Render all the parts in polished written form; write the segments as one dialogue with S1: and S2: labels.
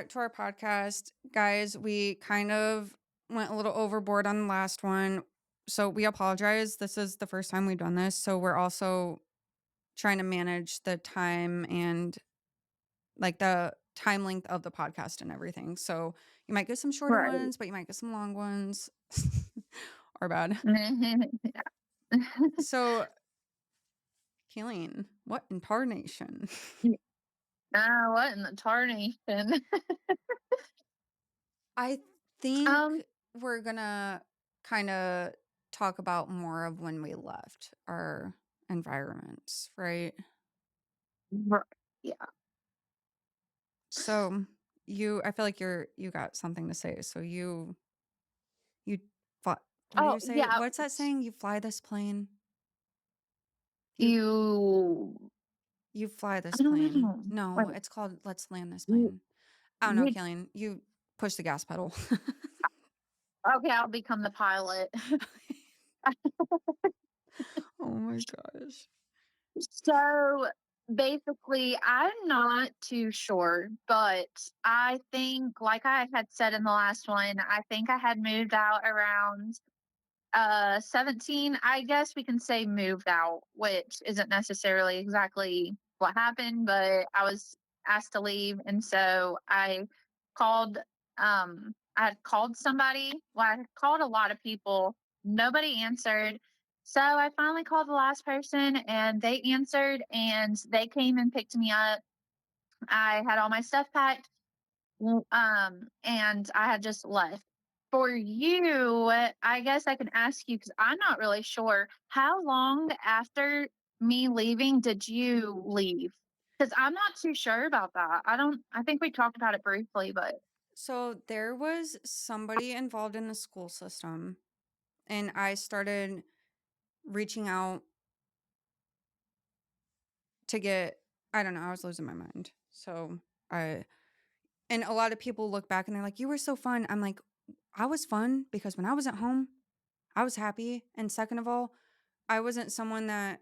S1: Back to our podcast. Guys, we kind of went a little overboard on the last one. So we apologize. This is the first time we've done this. So we're also trying to manage the time and like the time length of the podcast and everything. So you might get some shorter
S2: Right.
S1: ones, but you might get some long ones. Or bad.
S2: Yeah.
S1: So, Keeling, what in tarnation?
S2: What in the tarnation?
S1: I think
S2: Um,
S1: we're gonna kind of talk about more of when we left our environments, right?
S2: r yeah.
S1: So I feel like you got something to say. So you fly, what do
S2: Oh,
S1: you say?
S2: yeah,
S1: What's that saying? You fly this plane. You
S2: you
S1: you fly this
S2: I don't
S1: plane.
S2: know. Wait,
S1: No, it's called Let's Land This
S2: you
S1: Plane. I don't know,
S2: you
S1: Killian. You push the gas pedal.
S2: okay, I'll become the pilot.
S1: Oh my gosh.
S2: So, basically, I'm not too sure, but I think, like I had said in the last one, I think I had moved out around 17. I guess we can say moved out, which isn't necessarily exactly what happened, but I was asked to leave, and so called I had called somebody. Well, I had called a lot of people. Nobody answered. So I finally called the last person and they answered and they came and picked me up. I had all my stuff packed, and I had just left. For you, I guess I can ask you because I'm not really sure. How long after me leaving did you leave? Because I'm not too sure about that. I don't. I think we talked about it briefly, but
S1: So there was somebody involved in the school system, and I started reaching out to get, I don't know, I was losing my mind. So I, and a lot of people look back and they're like, you were so fun. I'm like, I was fun because when I was at home, I was happy. And second of all, I wasn't someone that,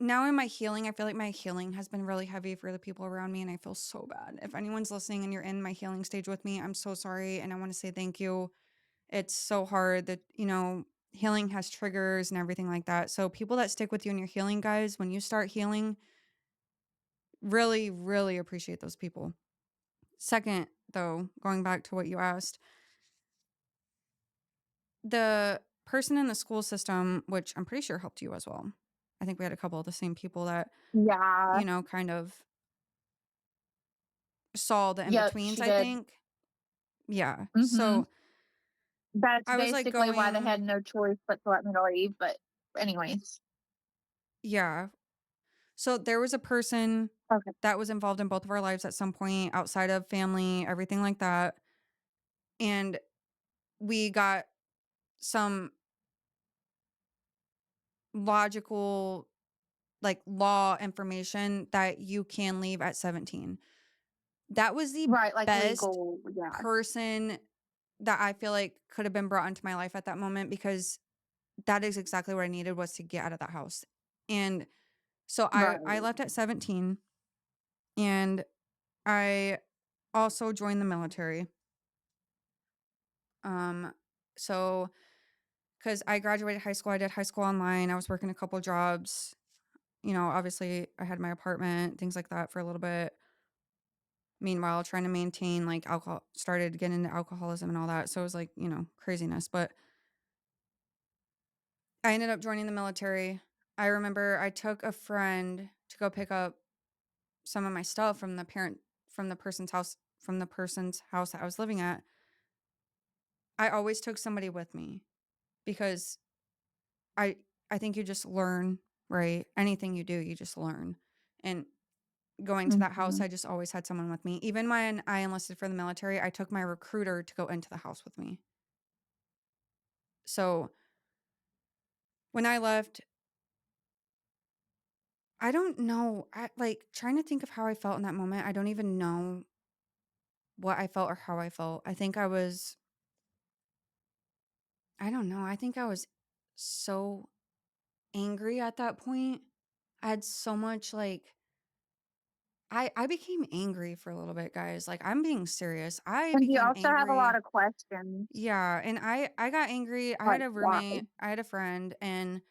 S1: now in my healing, I feel like my healing has been really heavy for the people around me. And I feel so bad. If anyone's listening and you're in my healing stage with me, I'm so sorry. And I want to say thank you. It's so hard that, healing has triggers and everything like that. So people that stick with you in your healing, guys, when you start healing, really, really appreciate those people. Second, though, going back to what you asked, the person in the school system, which I'm pretty sure helped you as well. I think we had a couple of the same people that,
S2: yeah,
S1: kind of saw the in
S2: yep,
S1: betweens,
S2: she
S1: I
S2: did.
S1: think. Yeah.
S2: Hmm.
S1: So
S2: That's
S1: I was like
S2: basically why they
S1: going,
S2: had no choice but to let me leave. But anyways,
S1: yeah. So there was a person
S2: okay,
S1: that was involved in both of our lives at some point outside of family, everything like that. And we got some logical, like law information that you can leave at 17. That was the
S2: right, like
S1: best
S2: legal, yeah.
S1: person that I feel like could have been brought into my life at that moment because that is exactly what I needed was to get out of that house. And so I
S2: Right.
S1: left at 17 and I also joined the military. Um so cuz I graduated high school, I did high school online. I was working a couple jobs. Obviously I had my apartment, things like that for a little bit. Meanwhile, trying to maintain like alcohol, started getting into alcoholism and all that. So it was like, craziness. But I ended up joining the military. I remember I took a friend to go pick up some of my stuff from the person's house that I was living at. I always took somebody with me because I I think you just learn, right? Anything you do, you just learn. And going to that house,
S2: Mhm.
S1: I just always had someone with me. Even when I enlisted for the military, I took my recruiter to go into the house with me. So when I left, I don't know. I like trying to think of how I felt in that moment. I don't even know what I felt or how I felt. I don't know. I think I was so angry at that point. I had so much like I became angry for a little bit, guys. Like, I'm being serious. I
S2: And you
S1: became
S2: also have a lot
S1: angry.
S2: of questions,
S1: Yeah, and I got angry. I had
S2: like,
S1: a
S2: why?
S1: roommate, I had a friend, and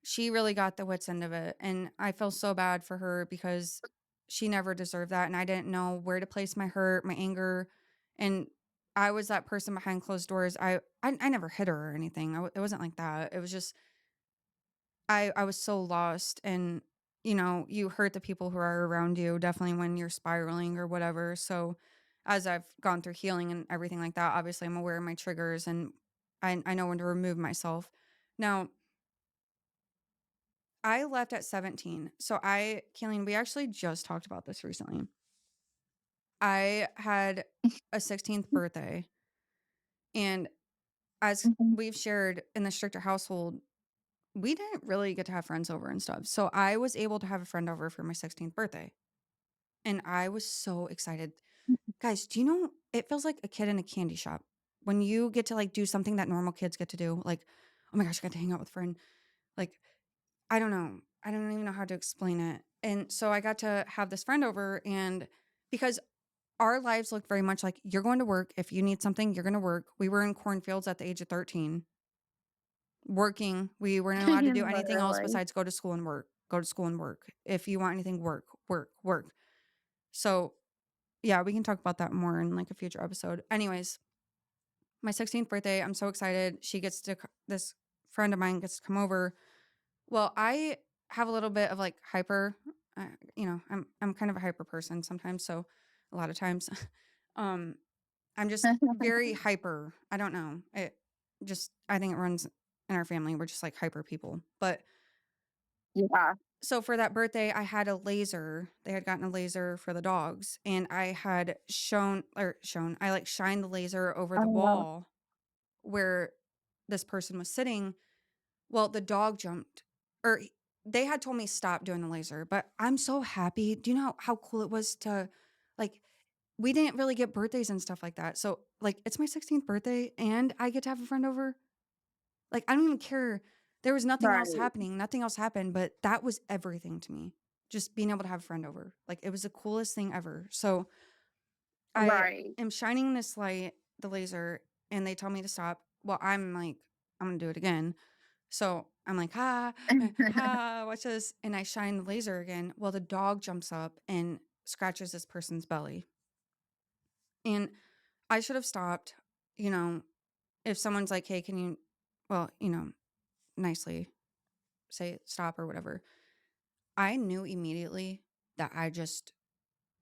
S1: she really got the wits end of it, and I feel so bad for her because she never deserved that, and I didn't know where to place my hurt, my anger, and I was that person behind closed doors. I never hit her or anything. It wasn't like that. It was just I was so lost, and you hurt the people who are around you definitely when you're spiraling or whatever. So as I've gone through healing and everything like that, obviously I'm aware of my triggers, and I know when to remove myself. Now, I left at 17. So Kayleen, we actually just talked about this recently. I had a 16th birthday, and as
S2: Mhm.
S1: we've shared in the stricter household, we didn't really get to have friends over and stuff. So I was able to have a friend over for my 16th birthday. And I was so excited. Guys, do you know it feels like a kid in a candy shop when you get to like do something that normal kids get to do? Like, oh my gosh, I got to hang out with a friend. Like, I don't know. I don't even know how to explain it. And so I got to have this friend over, and because our lives look very much like you're going to work. If you need something, you're going to work. We were in cornfields at the age of 13, working. We weren't allowed to do anything else
S2: Literally.
S1: besides go to school and work. Go to school and work. If you want anything, work, work, work. So yeah, we can talk about that more in like a future episode. Anyways, my 16th birthday, I'm so excited. This friend of mine gets to come over. Well, I have a little bit of like hyper, uh, I'm kind of a hyper person sometimes. So a lot of times, um, I'm just very hyper. I don't know. I think it runs in our family. We're just like hyper people. But
S2: Yeah.
S1: so for that birthday, I had a laser. They had gotten a laser for the dogs, and I had I like shined the laser over the
S2: Oh,
S1: wall where this person was sitting. Well, the dog jumped, or they had told me stop doing the laser, but I'm so happy. Do you know how cool it was to, like, we didn't really get birthdays and stuff like that. So, like, it's my 16th birthday and I get to have a friend over. Like, I don't even care. There was nothing else
S2: right.
S1: happening. Nothing else happened, but that was everything to me. Just being able to have a friend over. Like, it was the coolest thing ever. So, I
S2: Right.
S1: am shining this light, the laser, and they tell me to stop. Well, I'm like, I'm going to do it again. So I'm like, watch this. And I shine the laser again. Well, the dog jumps up and scratches this person's belly. And I should have stopped. You know, if someone's like, hey, can you, well, nicely say stop or whatever. I knew immediately that I just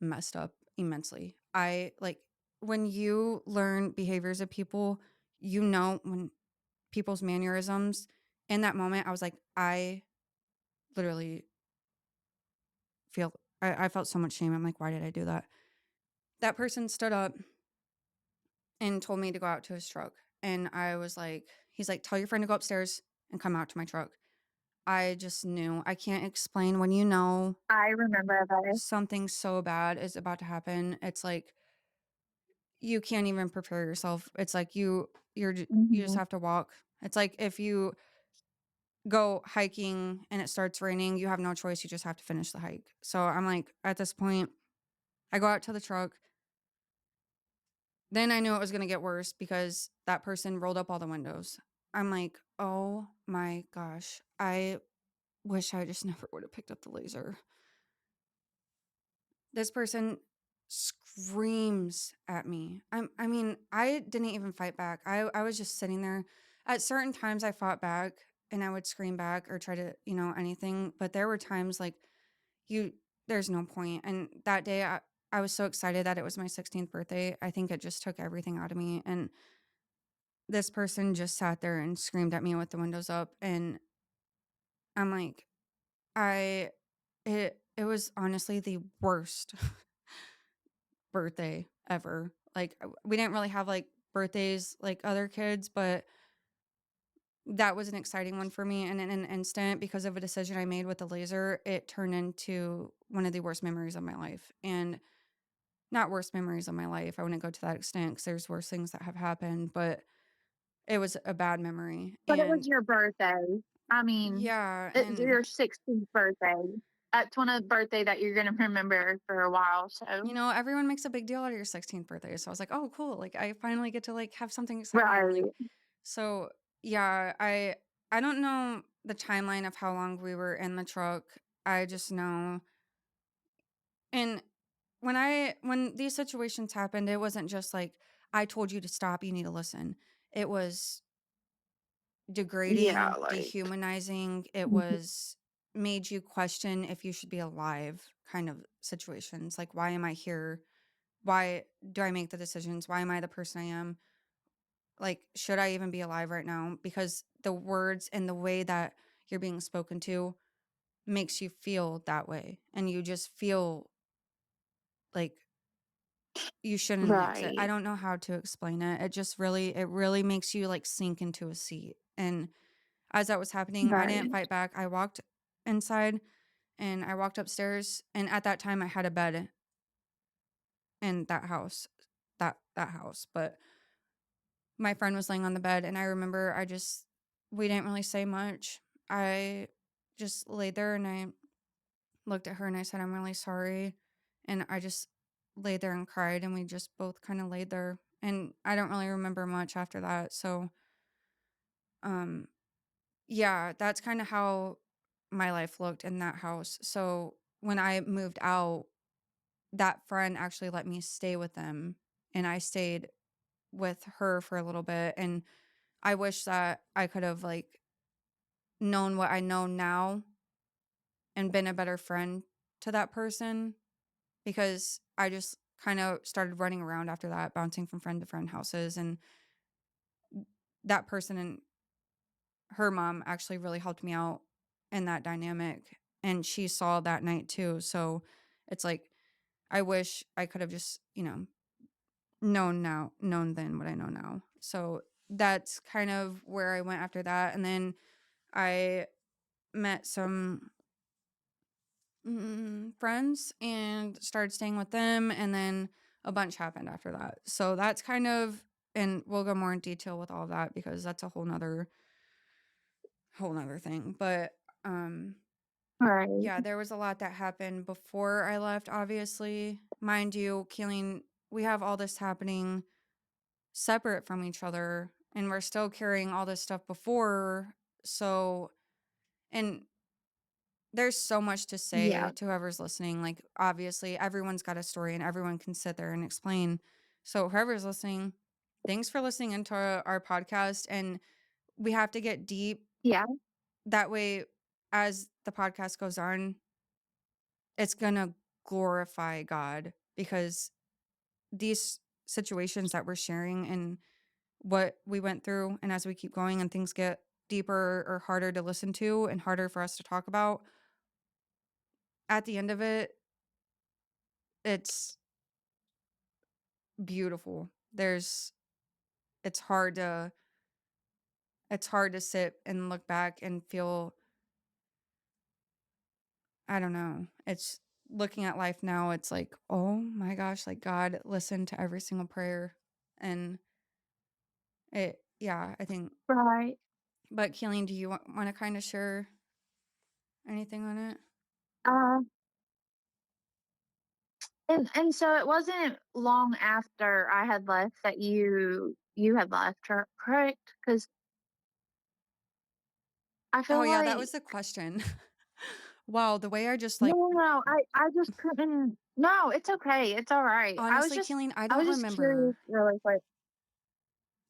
S1: messed up immensely. I like when you learn behaviors of people, when people's mannerisms, in that moment, I was like, I literally I felt so much shame. I'm like, why did I do that? That person stood up and told me to go out to his truck. And I was like, he's like, tell your friend to go upstairs and come out to my truck. I just knew. I can't explain when you know
S2: I remember this.
S1: something so bad is about to happen. It's like you can't even prepare yourself. It's like you just
S2: Mhm.
S1: have to walk. It's like if you go hiking and it starts raining, you have no choice. You just have to finish the hike. So I'm like, at this point, I go out to the truck. Then I knew it was gonna get worse because that person rolled up all the windows. I'm like, "Oh my gosh. I wish I just never would have picked up the laser." This person screams at me. I mean, I didn't even fight back. I was just sitting there. At certain times I fought back and I would scream back or try to, anything, but there were times like you there's no point. And that day I was so excited that it was my 16th birthday. I think it just took everything out of me, and this person just sat there and screamed at me with the windows up, and I'm like, I it was honestly the worst birthday ever. Like we didn't really have like birthdays like other kids, but that was an exciting one for me, and in an instant because of a decision I made with the laser, it turned into one of the worst memories of my life. And not worst memories of my life. I wouldn't go to that extent cuz there's worse things that have happened, but it was a bad memory.
S2: But it was
S1: And
S2: your birthday. I mean,
S1: yeah,
S2: it's
S1: and
S2: your 16th birthday. That's one of the birthday that you're gonna remember for a while, so
S1: Everyone makes a big deal out of your 16th birthday, so I was like, "Oh, cool, like, I finally get to, like, have something exciting," like
S2: right.
S1: so, yeah, I don't know the timeline of how long we were in the truck. I just know and when these situations happened, it wasn't just like, "I told you to stop, you need to listen." It was
S2: Yeah,
S1: degrading,
S2: like
S1: dehumanizing, it
S2: mhm.
S1: was made you question if you should be alive kind of situations, like, "Why am I here? Why do I make the decisions? Why am I the person I am? Like, should I even be alive right now?" Because the words and the way that you're being spoken to makes you feel that way, and you just feel like you shouldn't exist. I
S2: Right,
S1: don't know how to explain it. It really makes you, like, sink into a seat, and as that was happening, I didn't
S2: right,
S1: fight back. I walked inside, and I walked upstairs, and at that time, I had a bed in that house, but my friend was laying on the bed, and I remember we didn't really say much. I just laid there, and I looked at her, and I said, "I'm really sorry," and I just laid there and cried, and we just both kinda laid there, and I don't really remember much after that, so, um, yeah, that's kinda how my life looked in that house. So, when I moved out, that friend actually let me stay with them, and I stayed with her for a little bit, and I wish that I could have, like, known what I know now and been a better friend to that person because I just kind of started running around after that, bouncing from friend to friend houses. And that person and her mom actually really helped me out in that dynamic. And she saw that night too. So it's like, I wish I could have just, known then what I know now. So that's kind of where I went after that. And then I met some friends and started staying with them, and then a bunch happened after that. So that's kind of and we'll go more in detail with all of that because that's a whole nother thing. But
S2: right.
S1: yeah, there was a lot that happened before I left, obviously. Mind you, Keeling, we have all this happening separate from each other, and we're still carrying all this stuff before. So and there's so much to
S2: Yeah,
S1: say to whoever's listening. Like, obviously, everyone's got a story and everyone can sit there and explain. So, whoever's listening, thanks for listening into our podcast. And we have to get deep.
S2: yeah,
S1: That way, as the podcast goes on, it's going to glorify God because these situations that we're sharing and what we went through, and as we keep going and things get deeper or harder to listen to and harder for us to talk about, at the end of it, it's beautiful. It's hard to it's hard to sit and look back and feel I don't know. It's looking at life now, it's like, "Oh my gosh, like God listened to every single prayer." And yeah, I think
S2: right.
S1: but Keeling, do you want to kind of share anything on it?
S2: Uh, and so it wasn't long after I had left that you had left, correct? Because I
S1: Oh
S2: feel
S1: yeah, that
S2: like
S1: was the question. Wow, the way I just
S2: no,
S1: like
S2: no, no, I just couldn't. No, it's okay. It's all right.
S1: honestly, Keeling,
S2: I was just curious, really quick.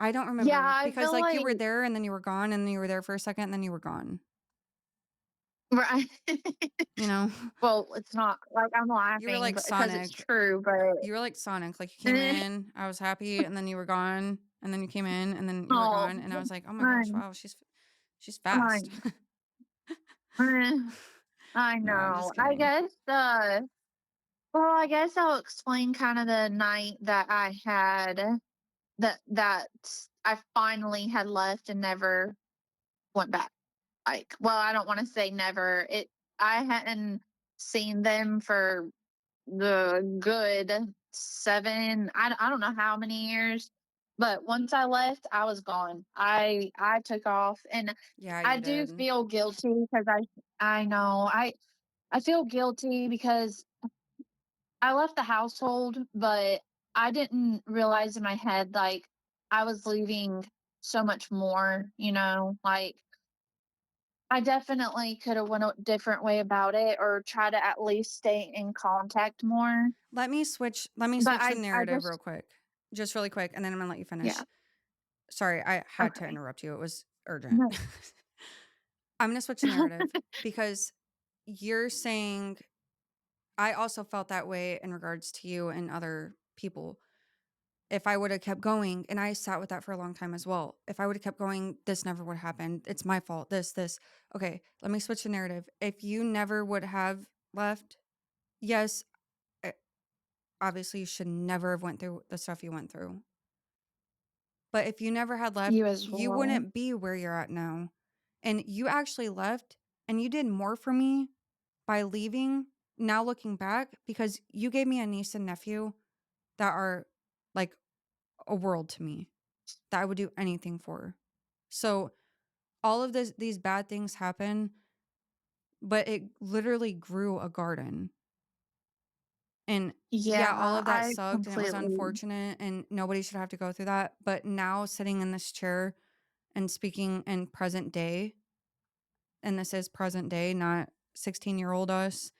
S1: I don't
S2: Yeah,
S1: remember
S2: I
S1: because
S2: feel
S1: like you
S2: like
S1: were there and then you were gone and then you were there for a second and then you were gone,
S2: right.
S1: you know?
S2: Well, it's not like I'm
S1: You were
S2: laughing,
S1: like
S2: but because it's
S1: Sonic.
S2: true. But
S1: You were like Sonic, like, you came in, I was happy, and then you were gone, and then you came in, and then you were
S2: oh,
S1: gone, and I was like, "Oh my gosh,
S2: fine,
S1: wow, she's fast."
S2: fine. I
S1: No, I'm
S2: know.
S1: just kidding.
S2: I guess I'll explain kind of the night that I had that I finally had left and never went back. Like, well, I don't want to say never. I hadn't seen them for the good 7, I don't know how many years, but once I left, I was gone. I took off, and
S1: Yeah,
S2: I
S1: you
S2: do
S1: did.
S2: feel guilty because I know. I feel guilty because I left the household, but I didn't realize in my head, like, I was leaving so much more, like, I definitely coulda went a different way about it or try to at least stay in contact more,
S1: Let me switch
S2: but
S1: the
S2: I
S1: narrative real
S2: just
S1: quick. Just really quick, and then I'm gonna let you
S2: yeah,
S1: finish. Sorry, I had to
S2: okay.
S1: interrupt you. It was urgent.
S2: No.
S1: I'm gonna switch the narrative because you're saying I also felt that way in regards to you and other people. If I would have kept going, and I sat with that for a long time as well. If I would have kept going, this never would have happened. It's my fault. This. Okay, let me switch the narrative. If you never would have left, yes, eh, obviously you should never have went through the stuff you went through. But if you never had left,
S2: You as
S1: you
S2: well.
S1: wouldn't be where you're at now. And you actually left and you did more for me by leaving now looking back because you gave me a niece and nephew that are like a world to me that I would do anything for. So all of these bad things happen, but it literally grew a garden. And yeah, all
S2: Yeah,
S1: of that
S2: I
S1: sucked and it was
S2: completely
S1: unfortunate and nobody should have to go through that. But now sitting in this chair and speaking in present day, and this is present day, not 16-year-old us,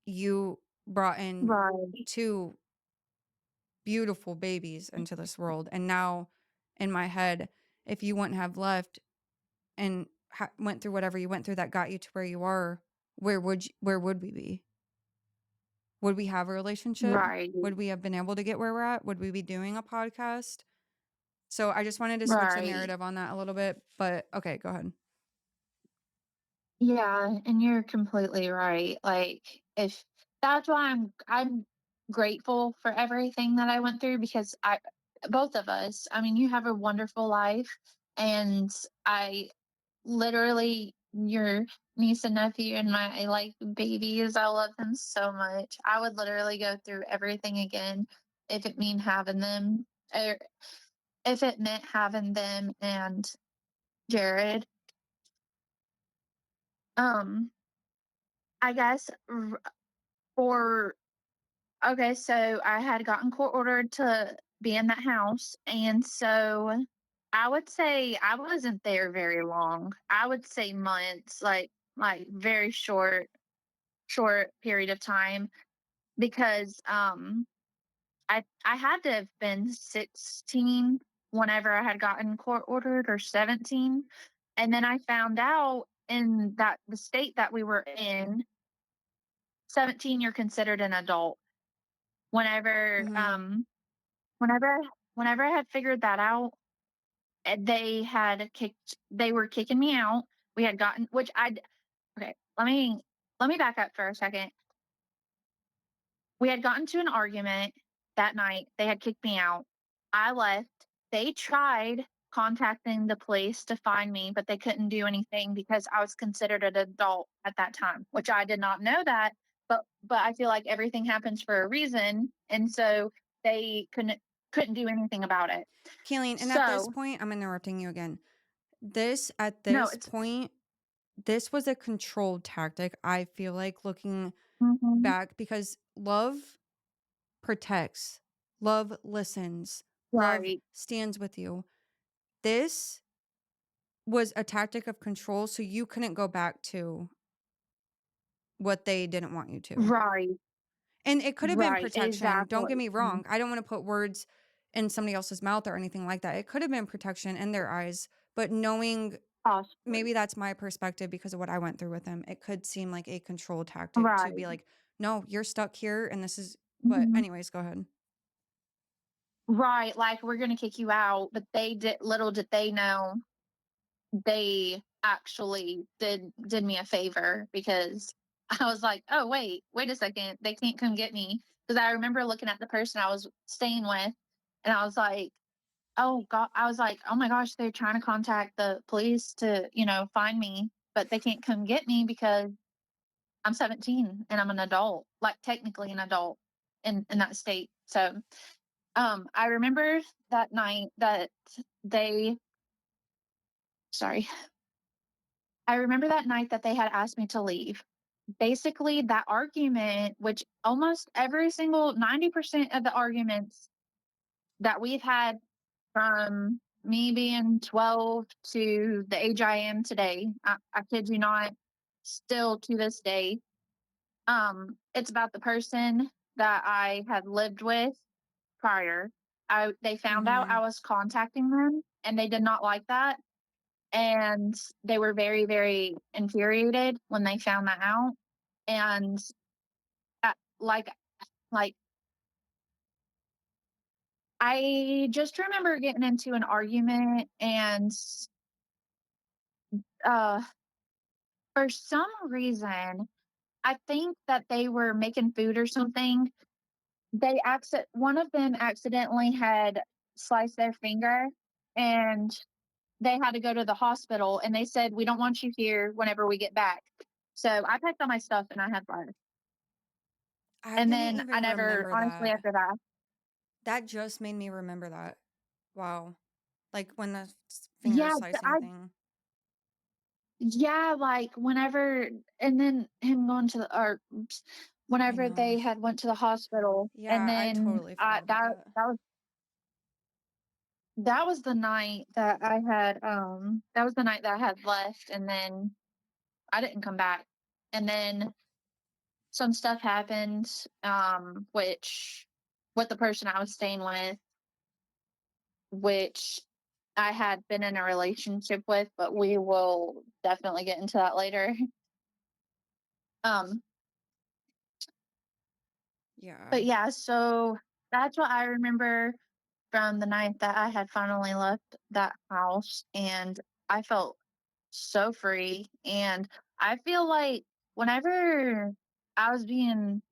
S1: you brought in
S2: right,
S1: two beautiful babies into this world. And now in my head, if you wouldn't have left and went through whatever you went through that got you to where you are, where would we be? Would we have a relationship?
S2: right,
S1: Would we have been able to get where we're at? Would we be doing a podcast? So I just wanted to switch the
S2: right.
S1: narrative on that a little bit, but okay, go ahead.
S2: Yeah, and you're completely right. Like, if that's why I'm grateful for everything that I went through because I both of us, I mean, you have a wonderful life and I literally your niece and nephew and my like babies, I love them so much. I would literally go through everything again if it mean having them or if it meant having them and Jared. Um, I guess for okay, so I had gotten court ordered to be in that house, and so I would say I wasn't there very long. I would say months, like very short period of time because I had to have been 16 whenever I had gotten court ordered or 17. And then I found out in that the state that we were in, 17 you're considered an adult. Whenever
S1: Mhm.
S2: whenever whenever I had figured that out, they were kicking me out. We had gotten which I okay, let me back up for a second. We had gotten to an argument that night. They had kicked me out. I left. They tried contacting the police to find me, but they couldn't do anything because I was considered an adult at that time, which I did not know that. But I feel like everything happens for a reason, and so they couldn't do anything about it.
S1: Keeling, and at this
S2: So
S1: point, I'm interrupting you again.
S2: no,
S1: This
S2: it's
S1: point, this was a controlled tactic, I feel like, looking
S2: mhm,
S1: back, because love protects, love listens, love
S2: right,
S1: stands with you. This was a tactic of control, so you couldn't go back to what they didn't want you to.
S2: right,
S1: And it could have been
S2: right,
S1: protection. Don't get
S2: exactly,
S1: me wrong. I don't want to put words in somebody else's mouth or anything like that. It could have been protection in their eyes, but knowing
S2: possibly,
S1: maybe that's my perspective because of what I went through with him. It could seem like a control tactic to
S2: right.
S1: be like, no, you're stuck here and this is, but
S2: Mhm.
S1: anyways, go ahead.
S2: Right, like, "We're gonna kick you out," but they did little did they know, they actually did me a favor because I was like, "Oh, wait a second, they can't come get me." Because I remember looking at the person I was staying with, and I was like, "Oh god," I was like, "Oh my gosh, they're trying to contact the police to, find me, but they can't come get me because I'm 17 and I'm an adult, like, technically an adult in that state." So I remember that night that they sorry. I remember that night that they had asked me to leave. Basically, that argument, which almost every single 90% of the arguments that we've had from me being 12 to the age I am today, I kid you not, still to this day, it's about the person that I had lived with prior. They found out
S1: Mm-hmm.
S2: I was contacting them and they did not like that. And they were very, very infuriated when they found that out. And uh, like, like I just remember getting into an argument, and uh, for some reason, I think that they were making food or something. One of them accidentally had sliced their finger, and they had to go to the hospital. And they said, "We don't want you here whenever we get back." So I packed all my stuff and I had left.
S1: I
S2: And
S1: didn't
S2: then I
S1: even
S2: never,
S1: remember
S2: honestly,
S1: that.
S2: after that,
S1: That just made me remember that. Wow. Like when the finger
S2: yeah,
S1: slicing thing.
S2: like whenever, and then him going to the, or oops,
S1: I
S2: whenever
S1: know.
S2: they had went to the hospital, and
S1: Yeah, I
S2: then
S1: totally forgot about that.
S2: that was the night that I had, that was the night that I had left, and then I didn't come back, and then some stuff happened, which with the person I was staying with, which I had been in a relationship with, but we will definitely get into that later. Um,
S1: Yeah.
S2: but yeah, so that's what I remember from the night that I had finally left that house, and I felt so free. And I feel like whenever I was being,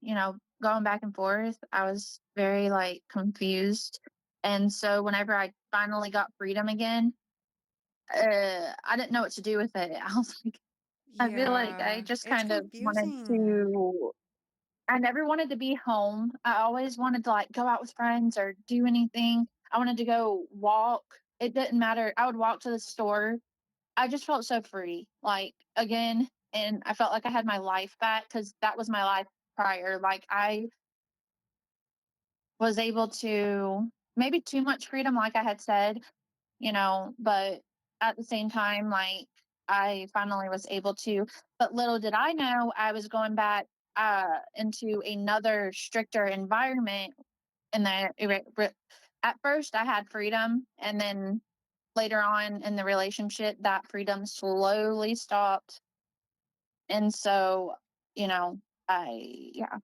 S2: going back and forth, I was very like confused. And so whenever I finally got freedom again, I didn't know what to do with it. I was like, I feel like I
S1: Yeah.
S2: just
S1: It's
S2: kind of wanted
S1: confusing.
S2: to. I never wanted to be home. I always wanted to like go out with friends or do anything. I wanted to go walk. It didn't matter. I would walk to the store. I just felt so free, like again, and I felt like I had my life back because that was my life prior. Like I was able to, maybe too much freedom, like I had said, but at the same time, like I finally was able to. But little did I know I was going back into another stricter environment. And at first, I had freedom, and then later on in the relationship, that freedom slowly stopped. And so, you know, yeah,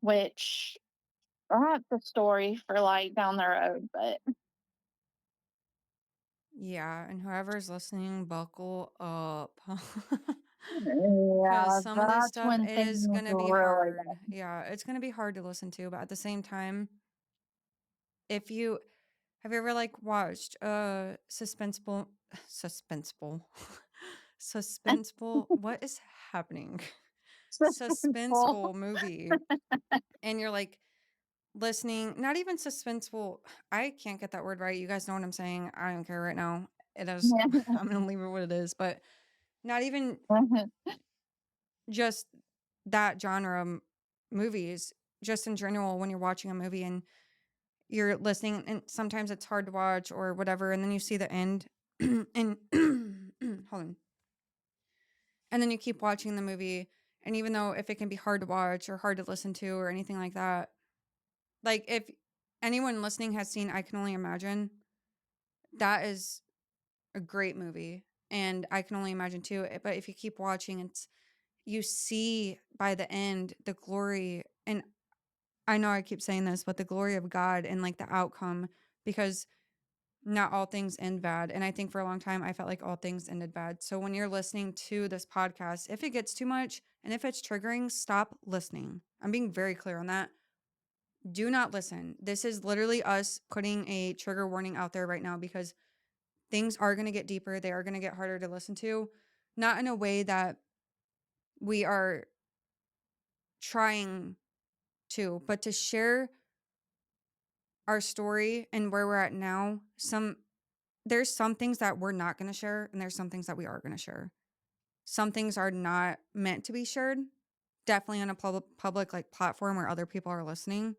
S2: which that's a story for like down the road, but
S1: Yeah, and whoever's listening, buckle up. Because
S2: yeah,
S1: some of this
S2: that's
S1: stuff,
S2: when
S1: it is
S2: things
S1: going to be
S2: really
S1: hard. Yeah, it's going to be hard to listen to. But at the same time, if you have you ever like watched suspenseful,
S2: got
S1: suspenseful, what is happening?
S2: suspenseful.
S1: Suspenseful movie. And you're like listening, not even suspenseful. I can't get that word right. You guys know what I'm saying. I don't care right now. It is, I'm going to leave it what it is. But not even just that genre movies, just in general, when you're watching a movie and you're listening, and sometimes it's hard to watch or whatever, and then you see the end, and hold on, and then you keep watching the movie, and even though if it can be hard to watch or hard to listen to or anything like that, like if anyone listening has seen I Can Only Imagine, that is a great movie, and I Can Only Imagine too. But if you keep watching, it's you see by the end the glory, and I know I keep saying this, but the glory of God and like the outcome, because not all things end bad. And I think for a long time, I felt like all things ended bad. So when you're listening to this podcast, if it gets too much and if it's triggering, stop listening. I'm being very clear on that. Do not listen. This is literally us putting a trigger warning out there right now because things are going to get deeper. They are going to get harder to listen to, not in a way that we are trying to, but to share our story and where we're at now. there's some things that we're not gonna share, and there's some things that we are gonna share. Some things are not meant to be shared, definitely on a public, like, platform where other people are listening,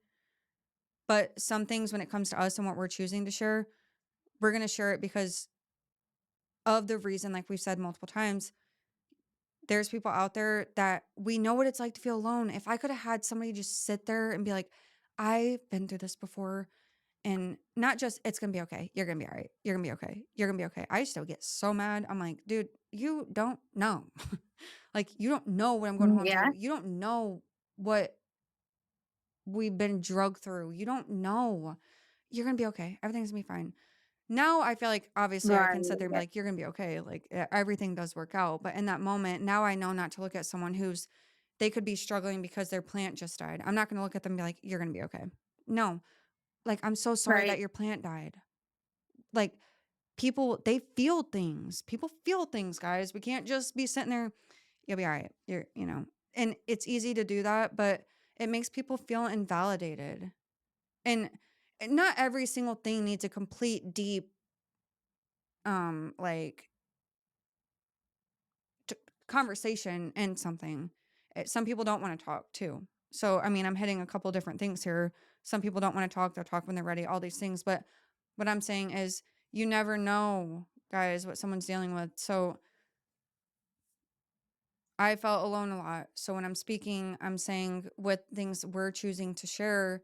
S1: but some things when it comes to us and what we're choosing to share, we're gonna share it because of the reason, like we've said multiple times, there's people out there that we know what it's like to feel alone. If I coulda had somebody just sit there and be like, "I've been through this before," and not just, "It's gonna be okay. You're gonna be alright. You're gonna be okay. You're gonna be okay." I used to get so mad. I'm like, "Dude, you don't know." Like, you don't know what I'm going home
S2: Yeah,
S1: through. You don't know what we've been drugged through. You don't know. You're gonna be okay. Everything's gonna be fine. Now I feel like obviously I
S2: right.
S1: can sit there and be like, "You're gonna be okay." Like everything does work out. But in that moment, now I know not to look at someone who's they could be struggling because their plant just died. I'm not gonna look at them and be like, "You're gonna be okay." No. Like, I'm so sorry that
S2: Right.
S1: your plant died. Like, people, they feel things. People feel things, guys. We can't just be sitting there, "You'll be all right." And it's easy to do that, but it makes people feel invalidated. And not every single thing needs a complete deep like t- conversation and something. Some people don't want to talk too. So, I mean, I'm hitting a couple different things here. Some people don't want to talk. They'll talk when they're ready, all these things. But what I'm saying is, you never know, guys, what someone's dealing with. So, I felt alone a lot. So, when I'm speaking, I'm saying with things we're choosing to share,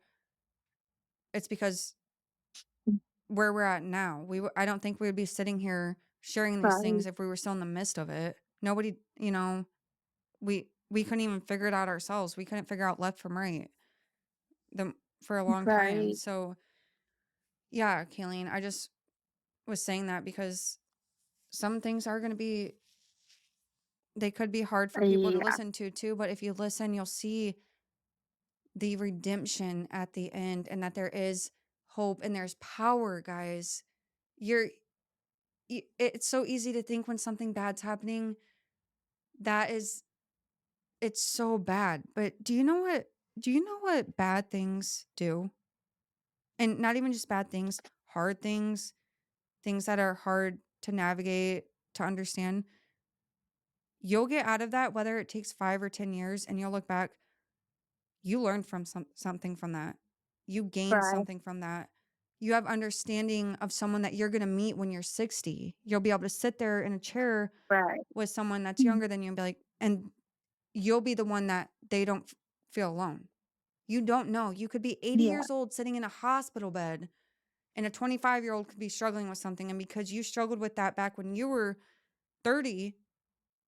S1: it's because where we're at now. I don't think we would be sitting here sharing these
S2: Right.
S1: things if we were still in the midst of it. Nobody, we couldn't even figure it out ourselves. We couldn't figure out left from right the for a long time.
S2: Right.
S1: So, yeah, Kayleen, I just was saying that because some things are gonna be they could be hard for people to
S2: Yeah.
S1: listen to too, but if you listen, you'll see the redemption at the end and that there is hope and there's power, guys. You're it's so easy to think when something bad's happening, that is it's so bad. But do you know what bad things do? And not even just bad things, hard things, things that are hard to navigate, to understand. You'll get out of that whether it takes 5 or 10 years and you'll look back, you learned from something from that. You gained
S2: Right.
S1: something from that. You have understanding of someone that you're going to meet when you're 60. You'll be able to sit there in a chair
S2: Right.
S1: with someone that's
S2: Mm.
S1: younger than you and be like, and you'll be the one that they don't feel alone. You don't know. You could be 80
S2: Yeah.
S1: years old sitting in a hospital bed, and a 25-year-old could be struggling with something. And because you struggled with that back when you were 30,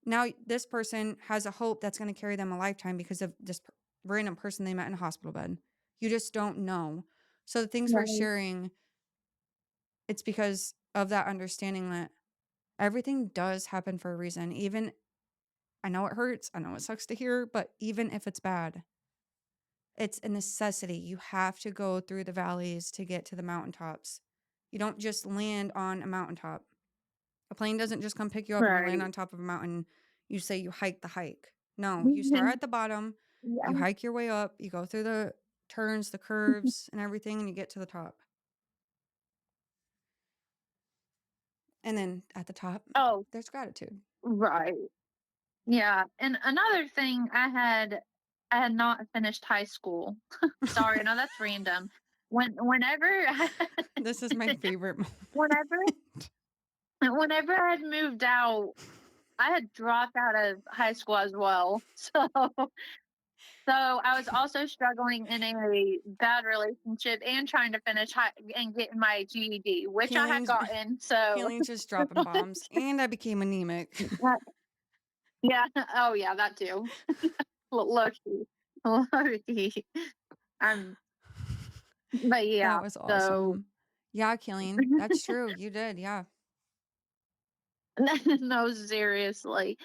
S1: now this person has a hope that's going to carry them a lifetime because of this random person they met in a hospital bed. You just don't know. So the things we're
S2: Right.
S1: sharing, it's because of that understanding that everything does happen for a reason. Even I know it hurts. I know it sucks to hear, but even if it's bad, it's a necessity. You have to go through the valleys to get to the mountaintops. You don't just land on a mountaintop. A plane doesn't just come pick you up and you land
S2: Right.
S1: on top of a mountain. You say you hike the hike. No, you start
S2: Mhm.
S1: at the bottom, you
S2: Yeah.
S1: hike your way up, you go through the turns, the curves, and everything, and you get to the top. And then at the top,
S2: Oh,
S1: there's gratitude.
S2: right. Yeah. And another thing, I had not finished high school. Sorry, no, that's random. Whenever
S1: This is my favorite moment.
S2: whenever whenever I had moved out, I had dropped out of high school as well. So I was also struggling in a bad relationship and trying to finish high and getting my GED, which I had
S1: Keeling's,
S2: gotten. So
S1: Keeling's just dropping bombs. And I became anemic.
S2: yeah, oh yeah, that too. Low key, low key. Um, but yeah,
S1: That was
S2: so
S1: awesome. Yeah, Keeling, that's true. You did. Yeah.
S2: no, seriously.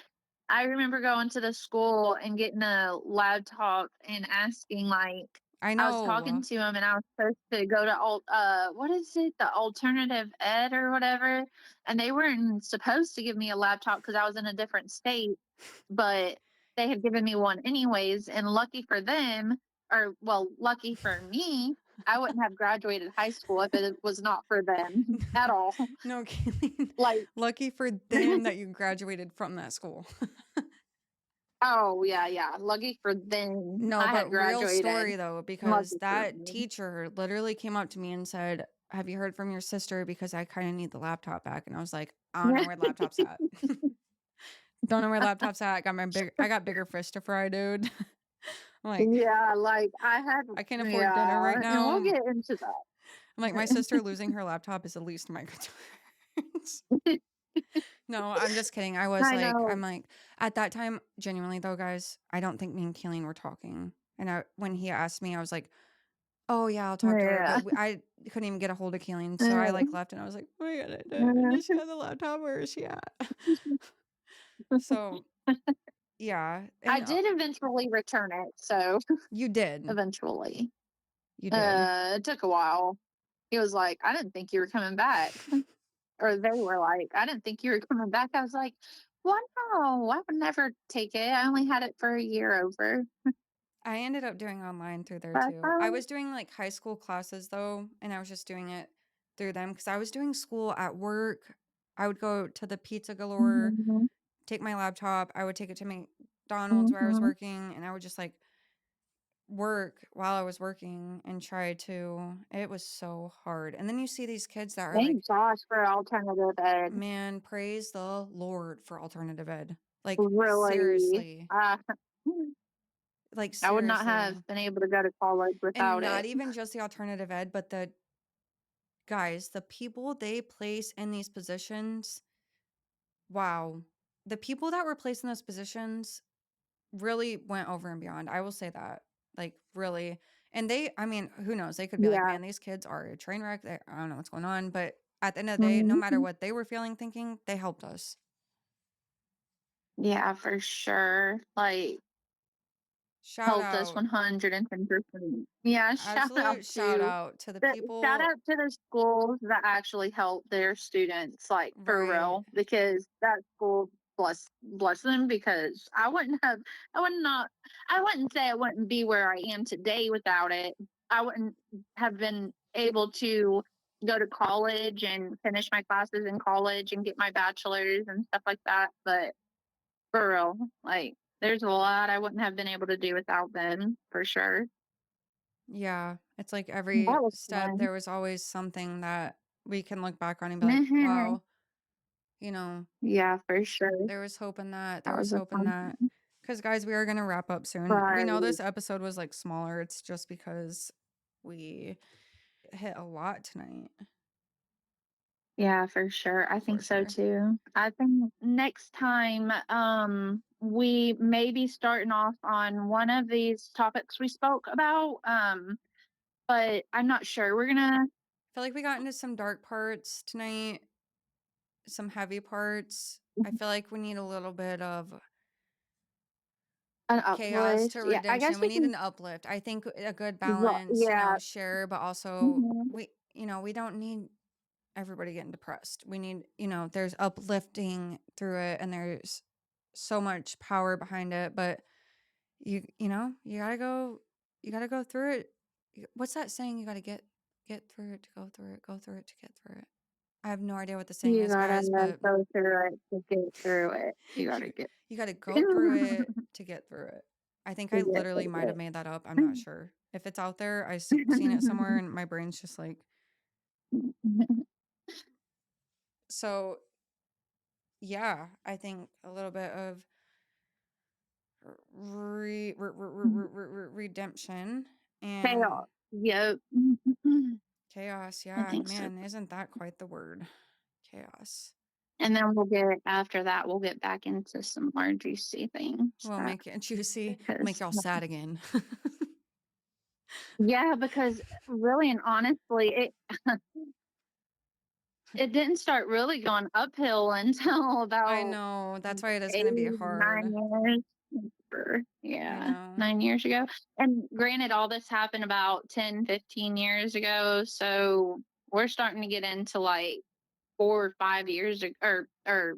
S2: I remember going to the school and getting a laptop and asking like
S1: I
S2: I was talking
S1: know.
S2: to him and I was supposed to go to what is it, the alternative ed or whatever, and they weren't supposed to give me a laptop because I was in a different state, but they had given me one anyways, and lucky for them, or well, lucky for me, I wouldn't have graduated high school if it was not for them at all.
S1: No kidding.
S2: Like,
S1: Lucky for them that you graduated from that school.
S2: oh yeah, yeah. Lucky for them,
S1: No,
S2: I
S1: but
S2: had
S1: real
S2: graduated.
S1: story though, because
S2: Lucky for
S1: that
S2: me.
S1: teacher literally came up to me and said, "Have you heard from your sister? Because I kind of need the laptop back." And I was like, "I don't know where the laptop's at. Don't know where the laptop's at. I got bigger fish to fry, dude." I'm like,
S2: Yeah, like I had,
S1: I can't afford dinner
S2: yeah,
S1: right
S2: and
S1: now.
S2: we'll get into that.
S1: I'm like, my sister losing her laptop is the least of my concerns. No, I'm just kidding.
S2: I know.
S1: I'm like, at that time, genuinely though, guys, I don't think me and Keelan were talking. And when he asked me, I was like, "Oh yeah, I'll talk to her." But
S2: Yeah.
S1: I couldn't even get a hold of Keelan, so I
S2: Uh,
S1: like left, and I was like, "Oh my god, does she have the laptop? Where is she at?" So yeah,
S2: I
S1: and
S2: did eventually return it, so
S1: you did,
S2: eventually.
S1: you did.
S2: It took a while. He was like, "I didn't think you were coming back." Or they were like, "I didn't think you were coming back." I was like, "Well, no, I would never take it. I only had it for a year over."
S1: I ended up doing online through there
S2: But,
S1: too. I was doing like high school classes though, and I was just doing it through them because I was doing school at work. I would go to the Pizza Galore,
S2: mhm,
S1: take my laptop, I would take it to McDonald's where I was
S2: mhm.
S1: working, and I would just like work while I was working and try to. It was so hard. And then you see these kids that are like,
S2: Thank gosh for alternative ed.
S1: man, praise the Lord for alternative ed. Like,
S2: Really,
S1: seriously.
S2: uh,
S1: Like,
S2: I would not
S1: seriously.
S2: have been able to go to college
S1: And
S2: without
S1: not
S2: it.
S1: even just the alternative ed, but the guys, the people they place in these positions, wow. The people that were placed in those positions really went over and beyond. I will say that. Like, really. And I mean, who knows? They could be like,
S2: Yeah.
S1: man, these kids are a train wreck. I don't know what's going on. But at the end of the day, no matter
S2: Mhm.
S1: what they were feeling, thinking, they helped us.
S2: Yeah, for sure. Like,
S1: Shout
S2: helped us
S1: out,
S2: 110%. Yeah,
S1: absolute shout out to the
S2: shout
S1: people.
S2: out to the schools that actually help their students, like, for
S1: Right.
S2: real, because that school, bless them, because I would not I wouldn't say I wouldn't be where I am today without it. I wouldn't have been able to go to college and finish my classes in college and get my bachelor's and stuff like that, but for real, like, there's a lot I wouldn't have been able to do without them, for sure.
S1: Yeah. It's like every
S2: That was
S1: step,
S2: fun.
S1: there was always something that we can look back on and be like,
S2: Mhm.
S1: wow, you know,
S2: Yeah, for sure.
S1: there was hope in that. There
S2: That
S1: was
S2: was a
S1: hope in
S2: fun
S1: that.
S2: one.
S1: Because, guys, we are going to wrap up soon. We know
S2: Right.
S1: this episode was like smaller. It's just because we hit a lot tonight,
S2: Yeah, for sure. I think
S1: for
S2: so
S1: sure.
S2: too. I think next time, we may be starting off on one of these topics we spoke about. But I'm not sure. We're gonna
S1: I feel like we got into some dark parts tonight, some heavy parts. I feel like we need a little bit of
S2: an
S1: chaos
S2: uplift.
S1: to
S2: Yeah, I
S1: redemption.
S2: guess
S1: We
S2: we
S1: need
S2: can.
S1: an uplift. I think a good balance,
S2: Yeah.
S1: share, but also
S2: Mhm.
S1: we don't need everybody getting depressed. We need, there's uplifting through it and there's so much power behind it, but you got to go through it. What's that saying? You got to get through it to go through it, go through it to get through it. I have no idea what the saying
S2: You
S1: is,
S2: gotta
S1: guys, but
S2: go through it to get through it. You gotta
S1: you,
S2: get
S1: you got to go through
S2: to
S1: it to get through it. I think I
S2: get
S1: literally might have
S2: through
S1: made that up. I'm not
S2: it.
S1: sure. If it's out there, seen it somewhere and my brain's just like, so yeah, I think a little bit of redemption and
S2: Chaos. Yep.
S1: chaos.
S2: I
S1: Yeah,
S2: think so.
S1: man, isn't that quite the word? Chaos.
S2: And then after that, we'll get back into some more juicy things.
S1: We'll make it juicy. We'll make
S2: Because,
S1: y'all sad again.
S2: yeah, because really and honestly, it didn't start really going uphill until
S1: I
S2: about
S1: know. That's why it is
S2: eight,
S1: going to be
S2: 9
S1: hard.
S2: years.
S1: I
S2: Yeah,
S1: know.
S2: 9 years ago. And granted, all this happened about 10, 15 years ago. So we're starting to get into like 4 or 5 years or 4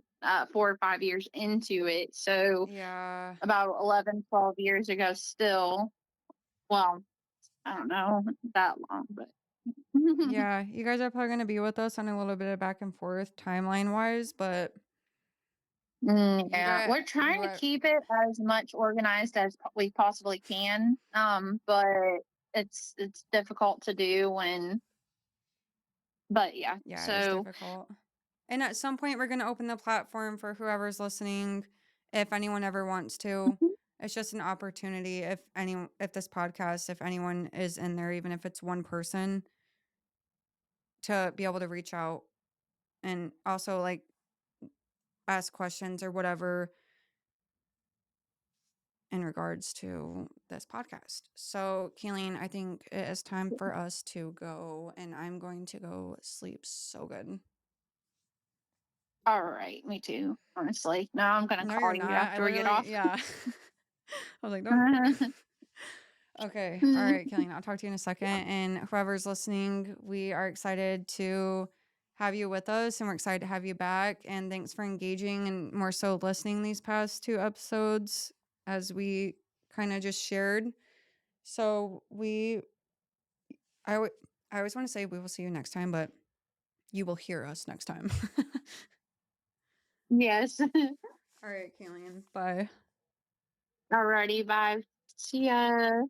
S2: or 5 years into it. So
S1: Yeah.
S2: about 11, 12 years ago still. Well, I don't know that long, but
S1: Yeah, you guys are probably gonna be with us on a little bit of back and forth timeline-wise, but
S2: Yeah, we're
S1: you
S2: trying to
S1: got
S2: keep it as much organized as we possibly can. But it's difficult to do when. But yeah,
S1: yeah, it is
S2: so
S1: difficult. And at some point, we're gonna open the platform for whoever's listening, if anyone ever wants to.
S2: mhm.
S1: It's just an opportunity if this podcast, if anyone is in there, even if it's one person, to be able to reach out and also, like, ask questions or whatever in regards to this podcast. So, Keeleen, I think it is time for us to go, and I'm going to go sleep so good.
S2: All right, me too. Honestly, now I'm gonna
S1: No, you're
S2: call you
S1: not. I
S2: after we get
S1: literally,
S2: off.
S1: yeah. I was like, don't. Okay. All right, Keeleen, I'll talk to you in a second. And whoever's listening, we are excited to have you with us and we're excited to have you back. And thanks for engaging and more so listening these past two episodes as we kind of just shared. So I, w- I always want to say we will see you next time, but you will hear us next time.
S2: Yes.
S1: All right, Kayleen. Bye.
S2: Alrighty, bye. See ya.